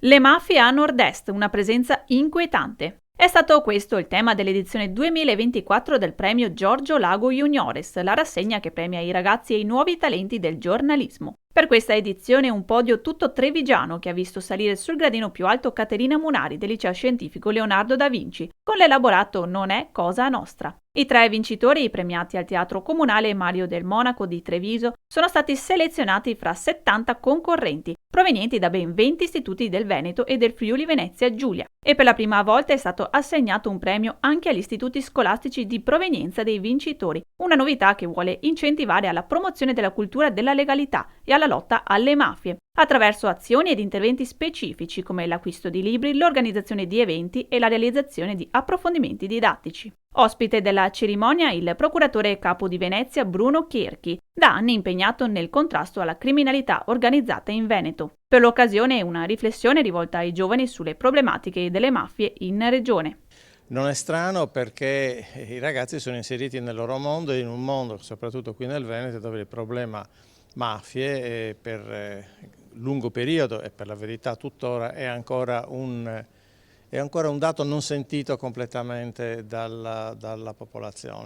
Le mafie a nord-est, una presenza inquietante. È stato questo il tema dell'edizione 2024 del premio Giorgio Lago Juniores, la rassegna che premia i ragazzi e i nuovi talenti del giornalismo. Per questa edizione un podio tutto trevigiano che ha visto salire sul gradino più alto Caterina Munari del liceo scientifico Leonardo da Vinci, con l'elaborato Non è cosa nostra. I 3 vincitori, premiati al Teatro Comunale Mario del Monaco di Treviso, sono stati selezionati fra 70 concorrenti, provenienti da ben 20 istituti del Veneto e del Friuli Venezia Giulia. E per la prima volta è stato assegnato un premio anche agli istituti scolastici di provenienza dei vincitori, una novità che vuole incentivare alla promozione della cultura della legalità e alla lotta alle mafie, attraverso azioni ed interventi specifici come l'acquisto di libri, l'organizzazione di eventi e la realizzazione di approfondimenti didattici. Ospite della cerimonia il procuratore capo di Venezia Bruno Cherchi, da anni impegnato nel contrasto alla criminalità organizzata in Veneto. Per l'occasione una riflessione rivolta ai giovani sulle problematiche delle mafie in regione. Non è strano perché i ragazzi sono inseriti nel loro mondo e in un mondo, soprattutto qui nel Veneto, dove il problema mafie per lungo periodo e per la verità tuttora è ancora un dato non sentito completamente dalla popolazione.